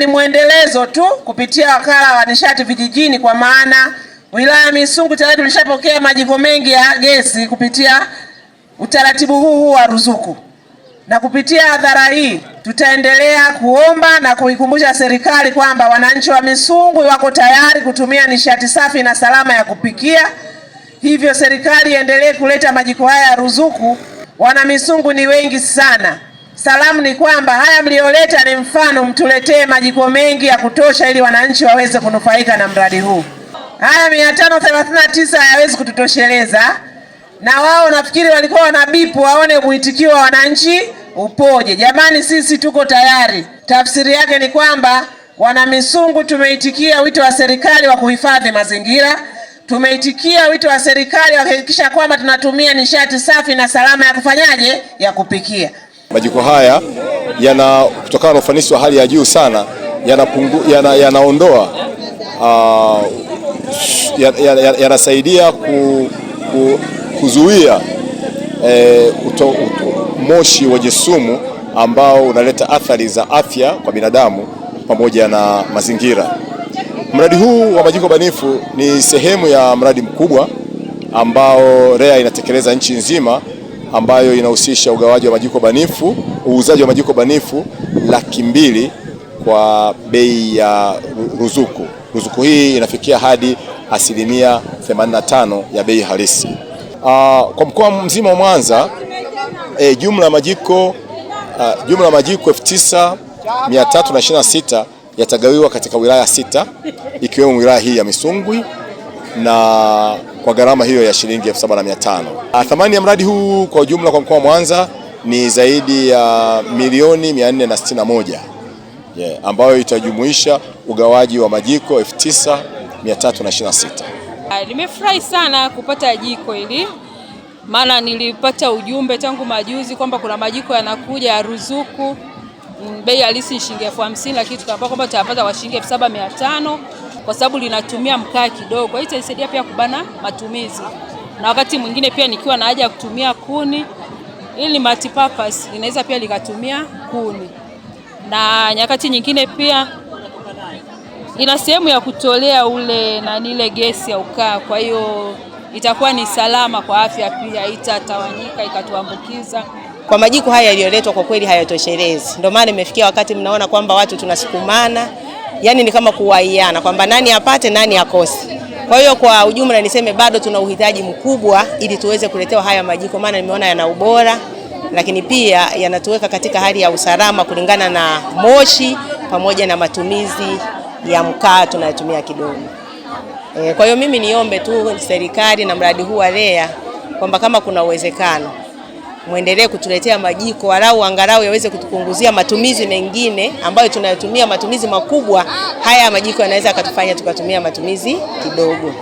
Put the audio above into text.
Ni mwendelezo tu kupitia wakala wa nishati vijijini, kwa maana wilaya ya Misungu tayari tulishapokea majiko mengi ya gesi kupitia utaratibu huu wa ruzuku, na kupitia hadhara hii tutaendelea kuomba na kuikumbusha serikali kwamba wananchi wa Misungu wako tayari kutumia nishati safi na salama ya kupikia. Hivyo serikali iendelee kuleta majiko haya ya ruzuku. Wana Misungu ni wengi sana. Salamu ni kwamba haya mlioleta ni mfano, mtuletee majiko mengi ya kutosha ili wananchi waweze kunufaika na mradi huu. Haya 539 hayawezi kututosheleza, na wao nafikiri walikuwa wanabipu waone mwitikio wa wananchi upoje. Jamani, sisi tuko tayari. Tafsiri yake ni kwamba wana Misungu tumeitikia wito wa serikali wa kuhifadhi mazingira, tumeitikia wito wa serikali wa kuhakikisha kwamba tunatumia nishati safi na salama ya kufanyaje, ya kupikia. Majiko haya kutokana na ufanisi wa hali ya juu sana yanaondoa yanasaidia kuzuia moshi wenye sumu ambao unaleta athari za afya kwa binadamu pamoja na mazingira. Mradi huu wa majiko banifu ni sehemu ya mradi mkubwa ambao REA inatekeleza nchi nzima, ambayo inahusisha ugawaji wa majiko banifu, uuzaji wa majiko banifu 200,000 kwa bei ya ruzuku. Ruzuku hii inafikia hadi 85% ya bei halisi. Kwa mkoa mzima wa Mwanza, jumla ya majiko 9326 yatagawiwa katika wilaya 6 ikiwemo wilaya hii ya Misungwi, na kwa gharama hiyo ya shilingi 7,500. Thamani ya mradi huu kwa ujumla kwa mkoa wa Mwanza ni zaidi ya milioni 461, ambayo itajumuisha ugawaji wa majiko 9326. Nimefurahi sana kupata jiko hili, maana nilipata ujumbe tangu majuzi kwamba kuna majiko yanakuja ya ruzuku, bei halisi shilingi 50,000, lakini tukaambiwa kwamba tutapata kwa shilingi 7,500 kwa sababu linatumia mkaa kidogo. Hii itasaidia pia kubana matumizi, na wakati mwingine pia nikiwa na haja ya kutumia kuni, ili ni multipurpose, linaweza pia likatumia kuni, na nyakati nyingine pia ina sehemu ya kutolea ile gesi ya ukaa. Kwa hiyo itakuwa ni salama kwa afya, pia itatawanyika ikatuambukiza. Kwa majiko haya yaliyoletwa kwa kweli hayatoshelezi. Ndio maana imefikia wakati mnaona kwamba watu tunasukumana, yani ni kama kuwaiana kwamba nani apate nani akose. Kwa hiyo kwa ujumla niseme bado tuna uhitaji mkubwa ili tuweze kuletewa haya majiko, maana nimeona yana ubora, lakini pia yanatuweka katika hali ya usalama kulingana na moshi pamoja na matumizi ya mkaa tunayotumia kidogo. Kwa hiyo mimi niombe tu serikali na mradi huu wa REA kwamba kama kuna uwezekano muendelee kutuletea majiko angalau yaweze kutupunguzia matumizi mengine ambayo tunayotumia matumizi makubwa. Haya majiko yanaweza kutufanya tukatumia matumizi kidogo.